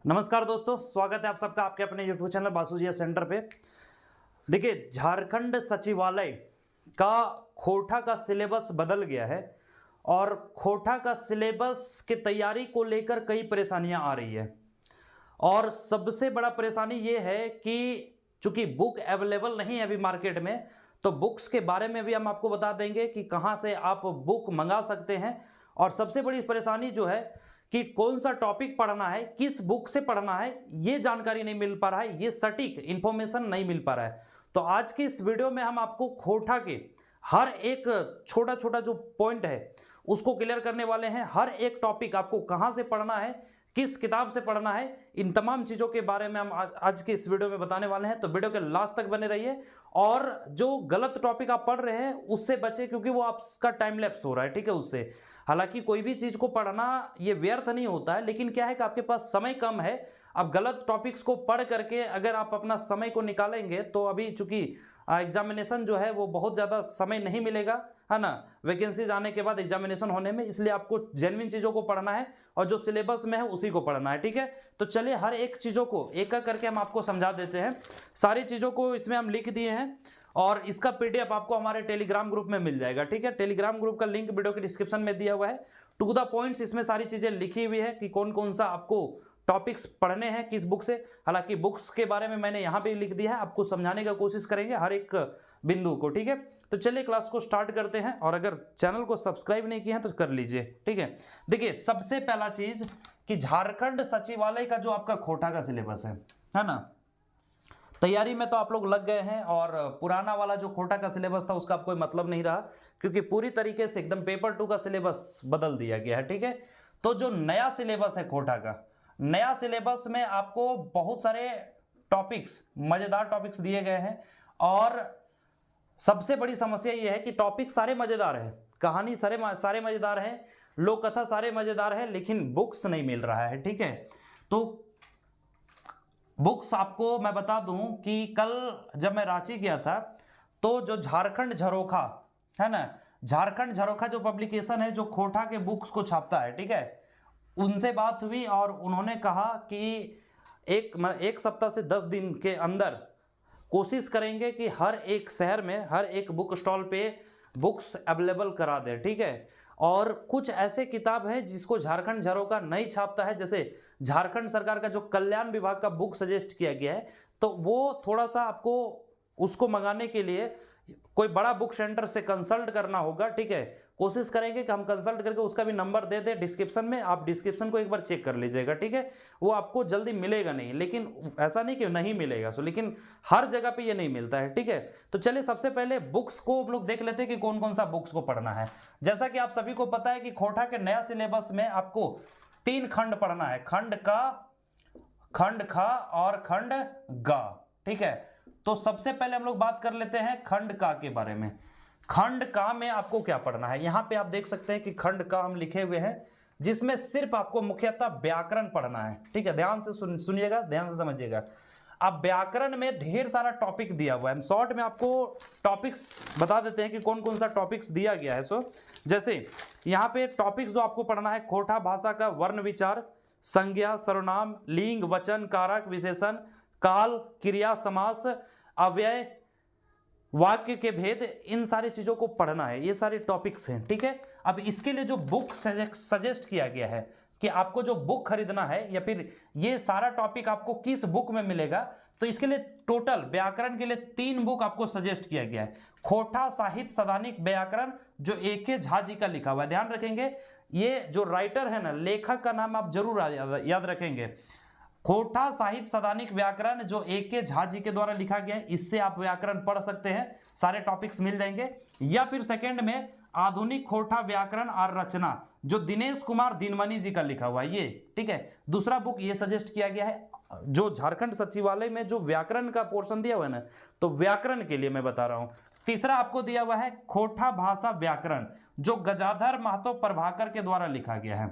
नमस्कार दोस्तों, स्वागत है आप सबका आपके अपने YouTube चैनल बासुजिया सेंटर पे। देखिए, झारखंड सचिवालय का खोटा का सिलेबस बदल गया है और खोटा का सिलेबस की तैयारी को लेकर कई परेशानियां आ रही है। और सबसे बड़ा परेशानी ये है कि चूंकि बुक अवेलेबल नहीं है अभी मार्केट में, तो बुक्स के बारे में भी हम आपको बता देंगे कि कहाँ से आप बुक मंगा सकते हैं। और सबसे बड़ी परेशानी जो है कि कौन सा टॉपिक पढ़ना है, किस बुक से पढ़ना है, ये जानकारी नहीं मिल पा रहा है, ये सटीक इंफॉर्मेशन नहीं मिल पा रहा है। तो आज की इस वीडियो में हम आपको खोटा के हर एक छोटा छोटा जो पॉइंट है उसको क्लियर करने वाले हैं। हर एक टॉपिक आपको कहाँ से पढ़ना है, किस किताब से पढ़ना है, इन तमाम चीज़ों के बारे में हम आज के इस वीडियो में बताने वाले हैं। तो वीडियो के लास्ट तक बने रहिए और जो गलत टॉपिक आप पढ़ रहे हैं उससे बचे, क्योंकि वो आपका टाइम लैप्स हो रहा है, ठीक है। उससे हालांकि कोई भी चीज़ को पढ़ना ये व्यर्थ नहीं होता है, लेकिन क्या है कि आपके पास समय कम है। अब गलत टॉपिक्स को पढ़ करके अगर आप अपना समय को निकालेंगे तो अभी चूंकि एग्जामिनेशन जो है वो बहुत ज़्यादा समय नहीं मिलेगा, है ना, वैकेंसीज आने के बाद एग्जामिनेशन होने में, इसलिए आपको जेन्युइन चीज़ों को पढ़ना है और जो सिलेबस में है उसी को पढ़ना है, ठीक है। तो चलिए हर एक चीज़ों को एक एक करके हम आपको समझा देते हैं। सारी चीज़ों को इसमें हम लिख दिए हैं और इसका पीडीएफ आपको हमारे टेलीग्राम ग्रुप में मिल जाएगा, ठीक है। टेलीग्राम ग्रुप का लिंक वीडियो के डिस्क्रिप्शन में दिया हुआ है। टू द पॉइंट्स इसमें सारी चीज़ें लिखी हुई है कि कौन कौन सा आपको टॉपिक्स पढ़ने हैं किस बुक से। हालांकि बुक्स के बारे में मैंने यहाँ पे लिख दिया है, आपको समझाने का कोशिश करेंगे हर एक बिंदु को, ठीक है। तो चलिए क्लास को स्टार्ट करते हैं और अगर चैनल को सब्सक्राइब नहीं किया है तो कर लीजिए, ठीक है। देखिए, सबसे पहला चीज कि झारखंड सचिवालय का जो आपका खोटा का सिलेबस है ना, तैयारी में तो आप लोग लग गए हैं और पुराना वाला जो खोटा का सिलेबस था उसका कोई मतलब नहीं रहा, क्योंकि पूरी तरीके से एकदम पेपर 2 का सिलेबस बदल दिया गया है, ठीक है। तो जो नया सिलेबस है खोटा का, नया सिलेबस में आपको बहुत सारे टॉपिक्स, मजेदार टॉपिक्स दिए गए हैं। और सबसे बड़ी समस्या यह है कि टॉपिक सारे मजेदार हैं, कहानी सारे मजेदार हैं, लोक कथा सारे मजेदार हैं, लेकिन बुक्स नहीं मिल रहा है, ठीक है। तो बुक्स आपको मैं बता दूं कि कल जब मैं रांची गया था तो जो झारखंड झरोखा है ना, झारखंड झरोखा जो पब्लिकेशन है जो खोटा के बुक्स को छापता है, ठीक है, उनसे बात हुई और उन्होंने कहा कि एक सप्ताह से 10 दिन के अंदर कोशिश करेंगे कि हर एक शहर में हर एक बुक स्टॉल पे बुक्स अवेलेबल करा दें, ठीक है। और कुछ ऐसे किताब हैं जिसको झारखंड झरोखा नहीं छापता है, जैसे झारखंड सरकार का जो कल्याण विभाग का बुक सजेस्ट किया गया है, तो वो थोड़ा सा आपको उसको मंगाने के लिए कोई बड़ा बुक सेंटर से कंसल्ट करना होगा, ठीक है। कोशिश करेंगे कि हम कंसल्ट करके उसका भी नंबर दे दें डिस्क्रिप्शन में, आप डिस्क्रिप्शन को एक बार चेक कर लीजिएगा, ठीक है। वो आपको जल्दी मिलेगा नहीं, लेकिन ऐसा नहीं कि नहीं मिलेगा सो, लेकिन हर जगह पे ये नहीं मिलता है, ठीक है। तो चलिए सबसे पहले बुक्स को हम लोग देख लेते हैं कि कौन कौन सा बुक्स को पढ़ना है। जैसा कि आप सभी को पता है कि खोटा के नया सिलेबस में आपको 3 खंड पढ़ना है, खंड का, खंड खा और खंड गा, ठीक है। तो सबसे पहले हम लोग बात कर लेते हैं खंड का के बारे में। खंड का में आपको क्या पढ़ना है, यहां पे आप देख सकते हैं कि खंड का हम लिखे हुए हैं, जिसमें सिर्फ आपको मुख्यतः व्याकरण पढ़ना है, ठीक है। ध्यान से सुनिएगा, ध्यान से समझिएगा। अब व्याकरण में ढेर सारा टॉपिक दिया हुआ है, हम शॉर्ट में आपको टॉपिक्स बता देते हैं कि कौन कौन सा टॉपिक्स दिया गया है। सो जैसे यहाँ पे टॉपिक्स जो आपको पढ़ना है, खोटा भाषा का वर्ण विचार, संज्ञा, सर्वनाम, लिंग, वचन, कारक, विशेषण, काल, क्रिया, समास, अव्यय, वाक्य के भेद, इन सारी चीजों को पढ़ना है, ये सारे टॉपिक्स हैं, ठीक है। अब इसके लिए जो बुक सजेस्ट किया गया है कि आपको जो बुक खरीदना है या फिर ये सारा टॉपिक आपको किस बुक में मिलेगा, तो इसके लिए टोटल व्याकरण के लिए 3 बुक आपको सजेस्ट किया गया है। खोटा साहित्य सदानिक व्याकरण जो A.K. झा जी का लिखा हुआ है, ध्यान रखेंगे ये जो राइटर है ना, लेखक का नाम आप जरूर याद रखेंगे। खोटा साहित्य सदानिक व्याकरण जो A.K. झा जी के द्वारा लिखा गया है, इससे आप व्याकरण पढ़ सकते हैं, सारे टॉपिक्स मिल जाएंगे। या फिर सेकंड में आधुनिक खोटा व्याकरण और रचना जो दिनेश कुमार दिनमणि जी का लिखा हुआ है, ये, ठीक है। दूसरा बुक ये सजेस्ट किया गया है जो झारखंड सचिवालय में जो व्याकरण का पोर्शन दिया हुआ है ना, तो व्याकरण के लिए मैं बता रहा हूं। तीसरा आपको दिया हुआ है खोटा भाषा व्याकरण जो गजाधर महतो प्रभाकर के द्वारा लिखा गया है।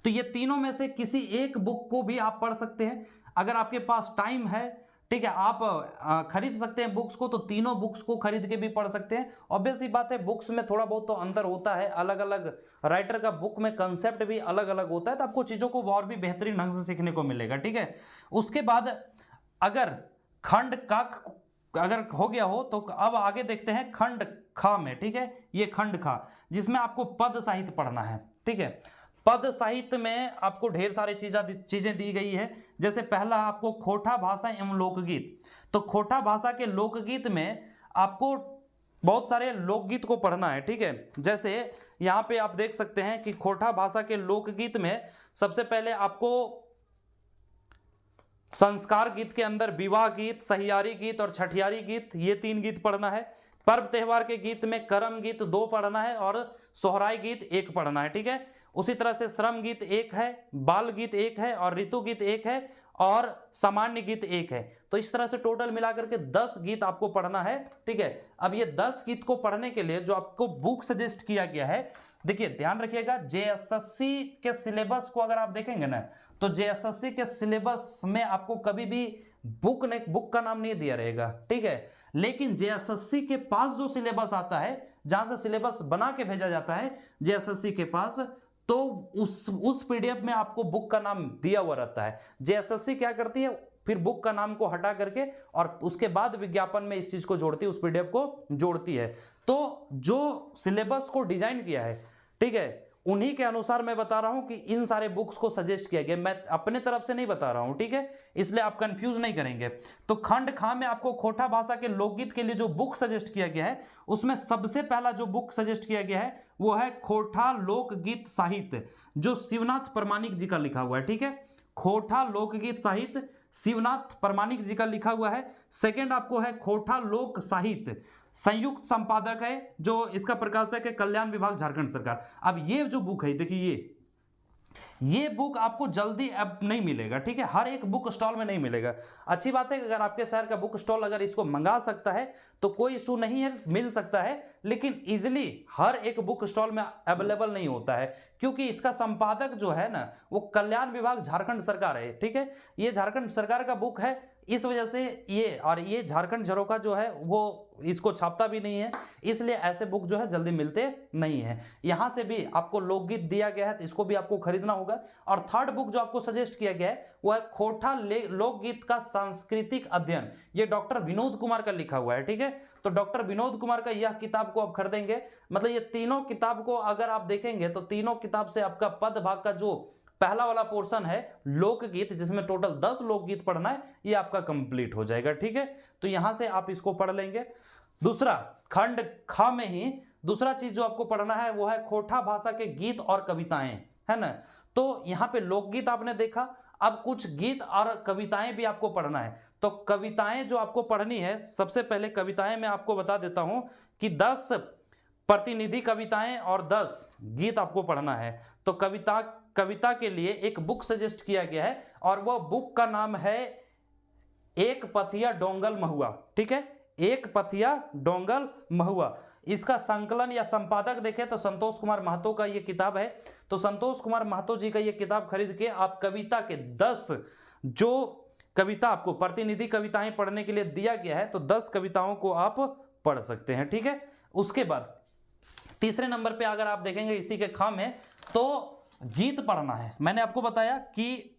तो ये तीनों में से किसी एक बुक को भी आप पढ़ सकते हैं। अगर आपके पास टाइम है ठीक है। आप खरीद सकते हैं बुक्स को, तो तीनों बुक्स को खरीद के भी पढ़ सकते हैं। ऑब्वियस सी बात है, बुक्स में थोड़ा बहुत तो अंतर होता है, अलग अलग राइटर का बुक में कंसेप्ट भी अलग अलग होता है, तो आपको चीज़ों को और भी बेहतरीन ढंग से सीखने को मिलेगा, ठीक है। उसके बाद अगर खंड का अगर हो गया हो तो अब आगे देखते हैं खंड खा में, ठीक है। ये खंड खा जिसमें आपको पद साहित्य पढ़ना है, ठीक है। पद साहित्य में आपको ढेर सारी चीजें दी गई है। जैसे पहला आपको खोटा भाषा एवं लोकगीत, तो खोटा भाषा के लोकगीत में आपको बहुत सारे लोकगीत को पढ़ना है, ठीक है। जैसे यहाँ पे आप देख सकते हैं कि खोटा भाषा के लोकगीत में सबसे पहले आपको संस्कार गीत के अंदर विवाह गीत, सहियारी गीत और छठियारी गीत, ये 3 गीत पढ़ना है। पर्व त्योहार के गीत में करम गीत 2 पढ़ना है और सोहराय गीत 1 पढ़ना है, ठीक है। उसी तरह से श्रम गीत 1 है, बाल गीत 1 है और ऋतु गीत 1 है और सामान्य गीत 1 है। तो इस तरह से टोटल मिलाकर के 10 गीत आपको पढ़ना है, ठीक है। अब ये 10 गीत को पढ़ने के लिए जो आपको बुक सजेस्ट किया गया है, देखिए ध्यान रखिएगा, जेएसएससी के सिलेबस को अगर आप देखेंगे ना, तो जेएसएससी के सिलेबस में आपको कभी भी बुक का नाम नहीं दिया रहेगा, ठीक है। लेकिन जेएसएससी के पास जो सिलेबस आता है, जहां से सिलेबस बना के भेजा जाता है जेएसएससी के पास, तो उस पीडीएफ में आपको बुक का नाम दिया हुआ रहता है। जेएसएससी क्या करती है, फिर बुक का नाम को हटा करके और उसके बाद विज्ञापन में इस चीज को जोड़ती है, उस पीडीएफ को जोड़ती है। तो जो सिलेबस को डिजाइन किया है, ठीक है, उन्हीं के अनुसार मैं बता रहा हूं कि इन सारे बुक्स को सजेस्ट किया गया, मैं अपने तरफ से नहीं बता रहा हूं, ठीक है, इसलिए आप कंफ्यूज नहीं करेंगे। तो खंड खा में आपको खोटा भाषा के लोकगीत के लिए जो बुक सजेस्ट किया गया है, उसमें सबसे पहला जो बुक सजेस्ट किया गया है वो है खोटा लोकगीत साहित्य, जो शिवनाथ परमाणिक जी का लिखा हुआ है, ठीक है। खोटा लोकगीत साहित्य शिवनाथ परमाणिक जी का लिखा हुआ है। सेकेंड आपको है खोटा लोक साहित्य, संयुक्त संपादक है, जो इसका प्रकाशक है कल्याण विभाग झारखंड सरकार। अब ये जो बुक है, देखिए ये बुक आपको जल्दी अब नहीं मिलेगा, ठीक है, हर एक बुक स्टॉल में नहीं मिलेगा। अच्छी बात है कि अगर आपके शहर का बुक स्टॉल अगर इसको मंगा सकता है तो कोई इशू नहीं है, मिल सकता है, लेकिन इजिली हर एक बुक स्टॉल में अवेलेबल नहीं होता है, क्योंकि इसका संपादक जो है ना, वो कल्याण विभाग झारखंड सरकार है, ठीक है। ये झारखंड सरकार का बुक है, इस वजह से ये झारखंड झरोखा जो है वो इसको छापता भी नहीं है, इसलिए ऐसे बुक जो है जल्दी मिलते नहीं है। यहां से भी आपको लोकगीत दिया गया है, तो इसको भी आपको खरीदना होगा। और थर्ड बुक जो आपको सजेस्ट किया गया है वो है खोटा लोकगीत का सांस्कृतिक अध्ययन, ये डॉक्टर विनोद कुमार का लिखा हुआ है, ठीक है। तो डॉक्टर विनोद कुमार का यह किताब को आप खरीदेंगे, मतलब ये तीनों किताब को अगर आप देखेंगे तो तीनों किताब से आपका पद भाग का जो पहला वाला पोर्शन है लोकगीत, जिसमें टोटल 10 लोकगीत पढ़ना है, ये आपका कंप्लीट हो जाएगा, ठीक है। तो यहां से आप इसको पढ़ लेंगे। दूसरा खंड खा में ही दूसरा चीज जो आपको पढ़ना है वो है खोटा भाषा के गीत और कविताएं, है ना। तो यहाँ पे लोकगीत आपने देखा, अब कुछ गीत और कविताएं भी आपको पढ़ना है। तो कविताएं जो आपको पढ़नी है, सबसे पहले कविताएं मैं आपको बता देता हूं कि 10 प्रतिनिधि कविताएं और 10 गीत आपको पढ़ना है। तो कविता के लिए एक बुक सजेस्ट किया गया है और वह बुक का नाम है एक पथिया डोंगल महुआ, ठीक है, एक पथिया डोंगल महुआ। इसका संकलन या संपादक देखें तो संतोष कुमार महतो का ये किताब है। तो संतोष कुमार महतो जी का ये किताब खरीद के आप कविता के 10 जो कविता आपको प्रतिनिधि कविताएं पढ़ने के लिए दिया गया है, तो 10 कविताओं को आप पढ़ सकते हैं, ठीक है। उसके बाद तीसरे नंबर पे अगर आप देखेंगे इसी के खा में, तो गीत पढ़ना है। मैंने आपको बताया कि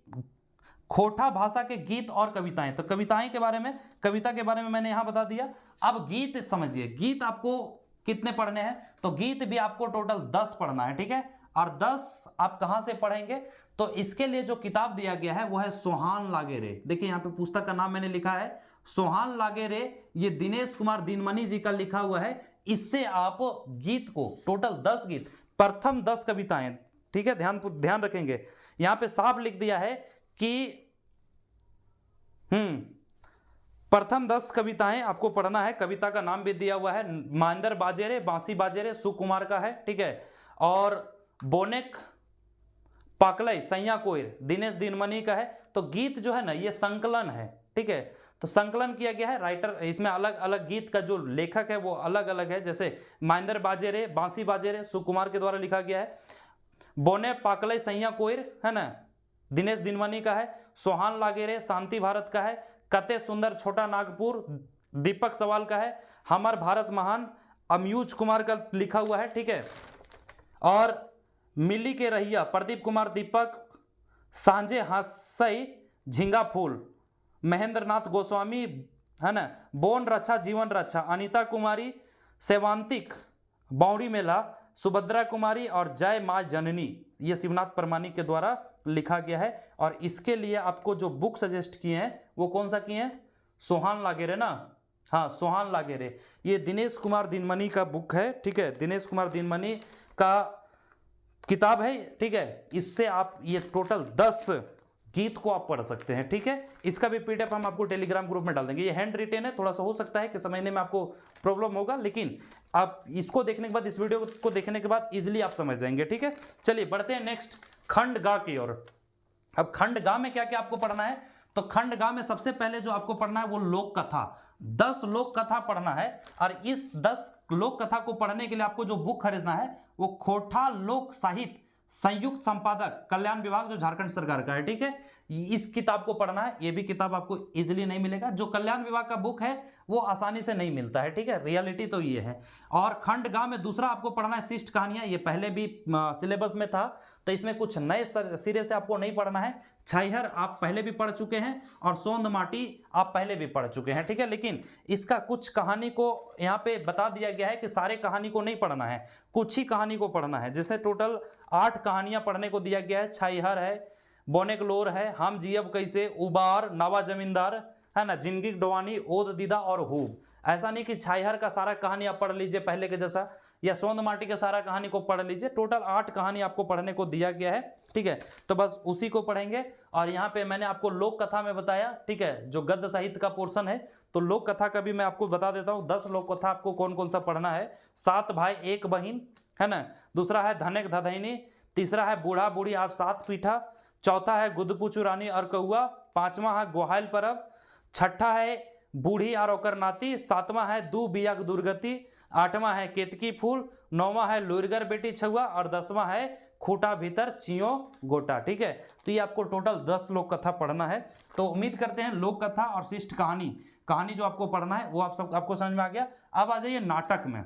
खोटा भाषा के गीत और कविताएं, तो कविताएं के बारे में, कविता के बारे में मैंने यहां बता दिया। अब गीत समझिए, गीत आपको कितने पढ़ने हैं, तो गीत भी आपको टोटल 10 पढ़ना है, ठीक है। और 10 आप कहां से पढ़ेंगे, तो इसके लिए जो किताब दिया गया है वो है सोहान लागे रे। देखिए यहाँ पे पुस्तक का नाम मैंने लिखा है सोहान लागे रे, ये दिनेश कुमार दिनमणि जी का लिखा हुआ है। इससे आप गीत को टोटल 10 गीत, प्रथम 10 कविताएं, ठीक है, ध्यान रखेंगे। यहां पे साफ लिख दिया है कि प्रथम 10 कविताएं आपको पढ़ना है। कविता का नाम भी दिया हुआ है, महेंद्र बाजेरे बांसी बाजेरे सुकुमार का है, ठीक है। और बोनेक पाकलई सैया कोयर दिनेश दिनमणि का है। तो गीत जो है ना, ये संकलन है, ठीक है। तो संकलन किया गया है, राइटर इसमें अलग अलग गीत का जो लेखक है वो अलग अलग है, जैसे महेंद्र बाजेरे बांसी बाजेरे सुकुमार के द्वारा लिखा गया है। बोने पाकलई सैया कोयर है ना, दिनेश दिनमणि का है। सोहान लागेरे शांति भारत का है। कते सुंदर छोटा नागपुर, दीपक सवाल का है। हमार भारत महान, अमयूज कुमार का लिखा हुआ है, ठीक है। और मिली के रहिया, प्रदीप कुमार दीपक, सांझे हासई झिंगा फूल, महेंद्र नाथ गोस्वामी, है ना, बोन रक्षा जीवन रक्षा, अनीता कुमारी, सेवांतिक, बाउरी मेला, सुभद्रा कुमारी और जय माँ जननी, ये शिवनाथ परमानी के द्वारा लिखा गया है। और इसके लिए आपको जो बुक सजेस्ट किए हैं वो कौन सा किए हैं? सोहान लागेरे ना, हाँ सोहान लागेरे। ये दिनेश कुमार दिनमणि का बुक है, ठीक है, दिनेश कुमार दिनमणि का किताब है, ठीक है। इससे आप ये टोटल 10 गीत को आप पढ़ सकते हैं, ठीक है। इसका भी पीडीएफ हम आपको टेलीग्राम ग्रुप में डाल देंगे। ये हैंड रिटेन है, थोड़ा सा हो सकता है कि समझने में आपको प्रॉब्लम होगा, लेकिन आप इसको देखने के बाद, इस वीडियो को देखने के बाद इजीली आप समझ जाएंगे, ठीक है। चलिए बढ़ते हैं नेक्स्ट खंड गा की ओर। अब खंड गा में क्या क्या आपको पढ़ना है? तो खंड गा में सबसे पहले जो आपको पढ़ना है वो लोक कथा, 10 लोक कथा पढ़ना है। और इस 10 लोक कथा को पढ़ने के लिए आपको जो बुक खरीदना है वो खोटा लोक साहित्य संयुक्त संपादक कल्याण विभाग, जो झारखंड सरकार का है, ठीक है। इस किताब को पढ़ना है। ये भी किताब आपको इजीली नहीं मिलेगा, जो कल्याण विभाग का बुक है वो आसानी से नहीं मिलता है, ठीक है। रियलिटी तो ये है। और खंड गा में दूसरा आपको पढ़ना है शिष्ट कहानियां। ये पहले भी सिलेबस में था, तो इसमें कुछ नए सिरे से आपको नहीं पढ़ना है। छैहर आप पहले भी पढ़ चुके हैं और सोंद माटी आप पहले भी पढ़ चुके हैं, ठीक है। लेकिन इसका कुछ कहानी को यहाँ पे बता दिया गया है कि सारे कहानी को नहीं पढ़ना है, कुछ ही कहानी को पढ़ना है। जैसे टोटल 8 कहानियां पढ़ने को दिया गया है। छैहर है, बोनेगलोर है, हम जियब कैसे, उबार, नवा जमींदार, है ना, जिंदगी डवानी, ओद दीदा और हुब। ऐसा नहीं कि छैहर का सारा कहानी आप पढ़ लीजिए पहले के जैसा, या सोंद माटी के सारा कहानी को पढ़ लीजिए। टोटल 8 कहानी आपको पढ़ने को दिया गया है, ठीक है। तो बस उसी को पढ़ेंगे। और यहाँ पे मैंने आपको लोक कथा में बताया, ठीक है, जो गद्य साहित्य का पोर्शन है। तो लोक कथा का भी मैं आपको बता देता हूँ। 10 लोक कथा आपको कौन कौन सा पढ़ना है। 7 भाई 1 बहिन, है ना। दूसरा है धनेक धधैनी। तीसरा है बूढ़ा बूढ़ी और 7 पीठा। चौथा है गुदपुचू रानी और कौआ। 5वां है गोहाइल परब। 6ठा है बूढ़ी और ओकर नाती। 7वां है दू बियाग दुर्गति। 8वां है केतकी फूल। 9वां है लुरगर बेटी छुआ। और 10वां है खूटा भीतर चियो गोटा, ठीक है। तो ये आपको टोटल 10 लोक कथा पढ़ना है। तो उम्मीद करते हैं लोक कथा और शिष्ट कहानी जो आपको पढ़ना है वो आपको समझ में आ गया। अब आ जाइए नाटक में,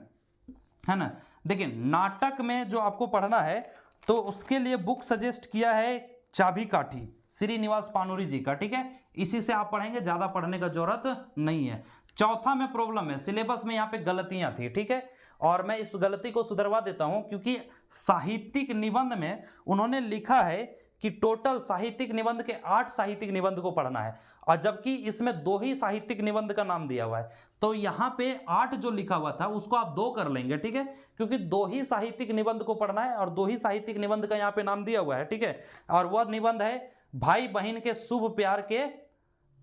है ना। देखिए नाटक में जो आपको पढ़ना है तो उसके लिए बुक सजेस्ट किया है चाबी काठी श्रीनिवास पानूरी जी का, ठीक है। इसी से आप पढ़ेंगे, ज्यादा पढ़ने का जरूरत नहीं है। चौथा में प्रॉब्लम है, सिलेबस में यहाँ पे गलतियां थी, ठीक है। और मैं इस गलती को सुधरवा देता हूं, क्योंकि साहित्यिक निबंध में उन्होंने लिखा है कि टोटल साहित्यिक निबंध के 8 साहित्यिक निबंध को पढ़ना है, और जबकि इसमें 2 ही साहित्यिक निबंध का नाम दिया हुआ है। तो यहाँ पे 8 जो लिखा हुआ था उसको आप 2 कर लेंगे, ठीक है, क्योंकि 2 ही साहित्यिक निबंध को पढ़ना है और 2 ही साहित्यिक निबंध का यहाँ पे नाम दिया हुआ है, ठीक है। और वह निबंध है भाई बहन के शुभ प्यार के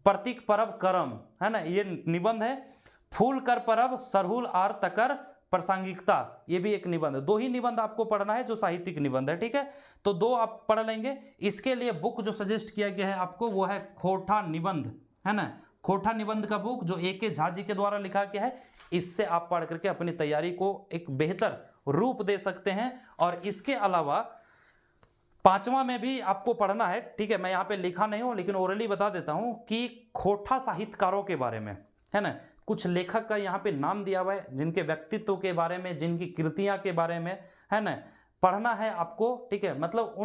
प्रतीक परब करम, है ना, ये निबंध है। फूल कर परब सरहुल आर तकर प्रासंगिकता, ये भी एक निबंध है। 2 ही निबंध आपको पढ़ना है जो साहित्यिक निबंध है, ठीक है। तो 2 आप पढ़ लेंगे। इसके लिए बुक जो सजेस्ट किया गया है आपको वो है खोटा निबंध, है ना। खोटा निबंध का बुक जो A.K. झा जी के द्वारा लिखा गया है, इससे आप पढ़ करके अपनी तैयारी को एक बेहतर रूप दे सकते हैं। और इसके अलावा 5वां में भी आपको पढ़ना है, ठीक है। मैं यहाँ पे लिखा नहीं हूं लेकिन ओरली बता देता हूं कि खोटा साहित्यकारों के बारे में, है ना, कुछ लेखक का यहाँ पे नाम दिया हुआ है जिनके व्यक्तित्व के बारे में, जिनकी कृतियां के बारे में, है ना, पढ़ना है आपको, ठीक है। मतलब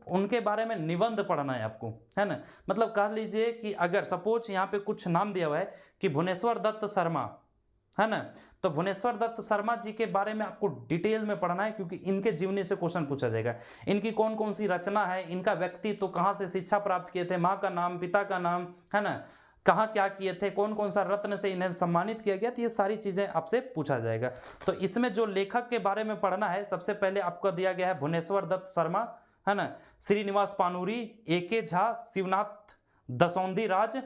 उनके बारे में निबंध पढ़ना है आपको, है ना। मतलब कह लीजिए कि अगर सपोज यहाँ पे कुछ नाम दिया हुआ है कि भुवनेश्वर दत्त शर्मा, है ना, तो भुवनेश्वर दत्त शर्मा जी के बारे में आपको डिटेल में पढ़ना है, क्योंकि इनके जीवनी से क्वेश्चन पूछा जाएगा। इनकी कौन कौन सी रचना है, इनका व्यक्तित्व, कहाँ से शिक्षा प्राप्त किए थे, माँ का नाम, पिता का नाम, है ना, कहाँ क्या किए थे, कौन कौन सा रत्न से इन्हें सम्मानित किया गया, तो ये सारी चीजें आपसे पूछा जाएगा। तो इसमें जो लेखक के बारे में पढ़ना है, सबसे पहले आपको दिया गया है भुवनेश्वर दत्त शर्मा, है ना, श्रीनिवास पानूरी, A.K. झा, शिवनाथ दसौंधी राज,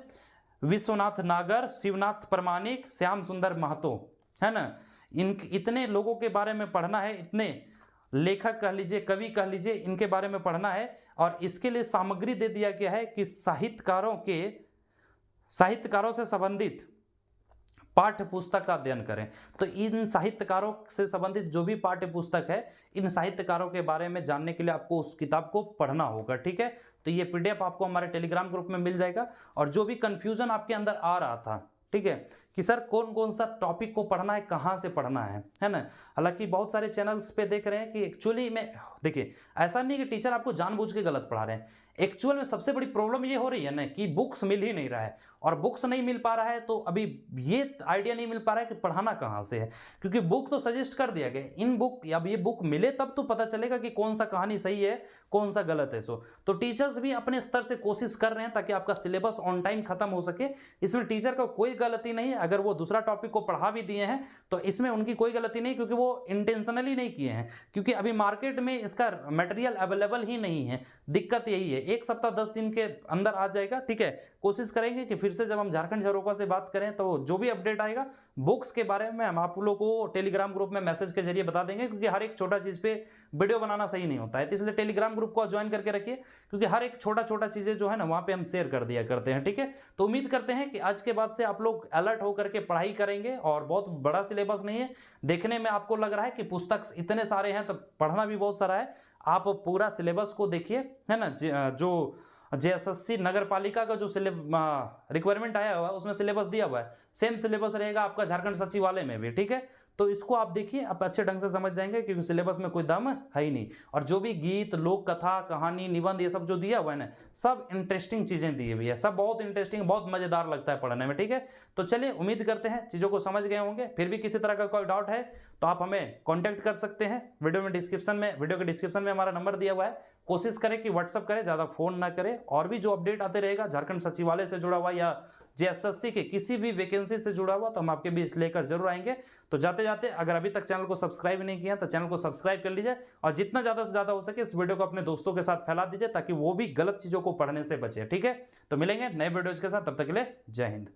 विश्वनाथ नागर, शिवनाथ प्रमाणिक, श्याम सुंदर महतो, है ना। इतने लोगों के बारे में पढ़ना है, इतने लेखक कह लीजिए, कवि कह लीजिए, इनके बारे में पढ़ना है। और इसके लिए सामग्री दे दिया गया है कि साहित्यकारों से संबंधित पाठ्य पुस्तक का अध्ययन करें। तो इन साहित्यकारों से संबंधित जो भी पाठ्य पुस्तक है, इन साहित्यकारों के बारे में जानने के लिए आपको उस किताब को पढ़ना होगा, ठीक है। तो ये पीडीएफ आपको हमारे टेलीग्राम ग्रुप में मिल जाएगा। और जो भी कंफ्यूजन आपके अंदर आ रहा था, ठीक है, कि सर कौन कौन सा टॉपिक को पढ़ना है, कहाँ से पढ़ना है ना। हालांकि बहुत सारे चैनल्स पे देख रहे हैं कि एक्चुअली में देखिए, ऐसा नहीं कि टीचर आपको जानबूझ के गलत पढ़ा रहे हैं। एक्चुअल में सबसे बड़ी प्रॉब्लम ये हो रही है ना कि बुक्स मिल ही नहीं रहा है, और बुक्स नहीं मिल पा रहा है तो अभी ये आइडिया नहीं मिल पा रहा है कि पढ़ाना कहाँ से है, क्योंकि बुक तो सजेस्ट कर दिया गया। इन बुक, अब ये बुक मिले तब तो पता चलेगा कि कौन सा कहानी सही है, कौन सा गलत है। सो तो टीचर्स भी अपने स्तर से कोशिश कर रहे हैं ताकि आपका सिलेबस ऑन टाइम खत्म हो सके। इसमें टीचर का कोई गलती नहीं है। अगर वो दूसरा टॉपिक को पढ़ा भी दिए हैं तो इसमें उनकी कोई गलती नहीं, क्योंकि वो इंटेंशनली नहीं किए हैं, क्योंकि अभी मार्केट में इसका मटेरियल अवेलेबल ही नहीं है। दिक्कत यही है। 1 सप्ताह 10 दिन के अंदर आ जाएगा, ठीक है। कोशिश करेंगे कि फिर से जब हम झारखंड झरोखा से बात करें तो जो भी अपडेट आएगा बुक्स के बारे में हम आप लोगों को टेलीग्राम ग्रुप में मैसेज के जरिए बता देंगे, क्योंकि हर एक छोटा चीज़ पे वीडियो बनाना सही नहीं होता है। तो इसलिए टेलीग्राम ग्रुप को ज्वाइन करके रखिए, क्योंकि हर एक छोटा छोटा चीज़ें जो है ना वहाँ पे हम शेयर कर दिया करते हैं, ठीक है। तो उम्मीद करते हैं कि आज के बाद से आप लोग अलर्ट होकर के पढ़ाई करेंगे। और बहुत बड़ा सिलेबस नहीं है, देखने में आपको लग रहा है कि पुस्तक इतने सारे हैं तो पढ़ना भी बहुत सारा है। आप पूरा सिलेबस को देखिए, है ना। जो जेएसएससी नगर पालिका का जो रिक्वायरमेंट आया हुआ है उसमें सिलेबस दिया हुआ है, सेम सिलेबस रहेगा आपका झारखंड सचिवालय में भी, ठीक है। तो इसको आप देखिए, आप अच्छे ढंग से समझ जाएंगे, क्योंकि सिलेबस में कोई दम है ही नहीं। और जो भी गीत, लोक कथा, कहानी, निबंध, ये सब जो दिया हुआ है ना, सब इंटरेस्टिंग चीजें दी हुई है, सब बहुत इंटरेस्टिंग, बहुत मजेदार लगता है पढ़ने में, ठीक है। तो चलिए, उम्मीद करते हैं चीजों को समझ गए होंगे। फिर भी किसी तरह का कोई डाउट है तो आप हमें कॉन्टैक्ट कर सकते हैं। वीडियो के डिस्क्रिप्शन में हमारा नंबर दिया हुआ है। कोशिश करें कि व्हाट्सअप करें, ज़्यादा फ़ोन ना करें। और भी जो अपडेट आते रहेगा झारखंड सचिवालय से जुड़ा हुआ या जेएसएससी के किसी भी वैकेंसी से जुड़ा हुआ, तो हम आपके बीच लेकर जरूर आएंगे। तो जाते जाते अगर अभी तक चैनल को सब्सक्राइब नहीं किया तो चैनल को सब्सक्राइब कर लीजिए, और जितना ज़्यादा से ज़्यादा हो सके इस वीडियो को अपने दोस्तों के साथ फैला दीजिए, ताकि वो भी गलत चीज़ों को पढ़ने से बचे, ठीक है। तो मिलेंगे नए वीडियोज के साथ, तब तक के लिए जय हिंद।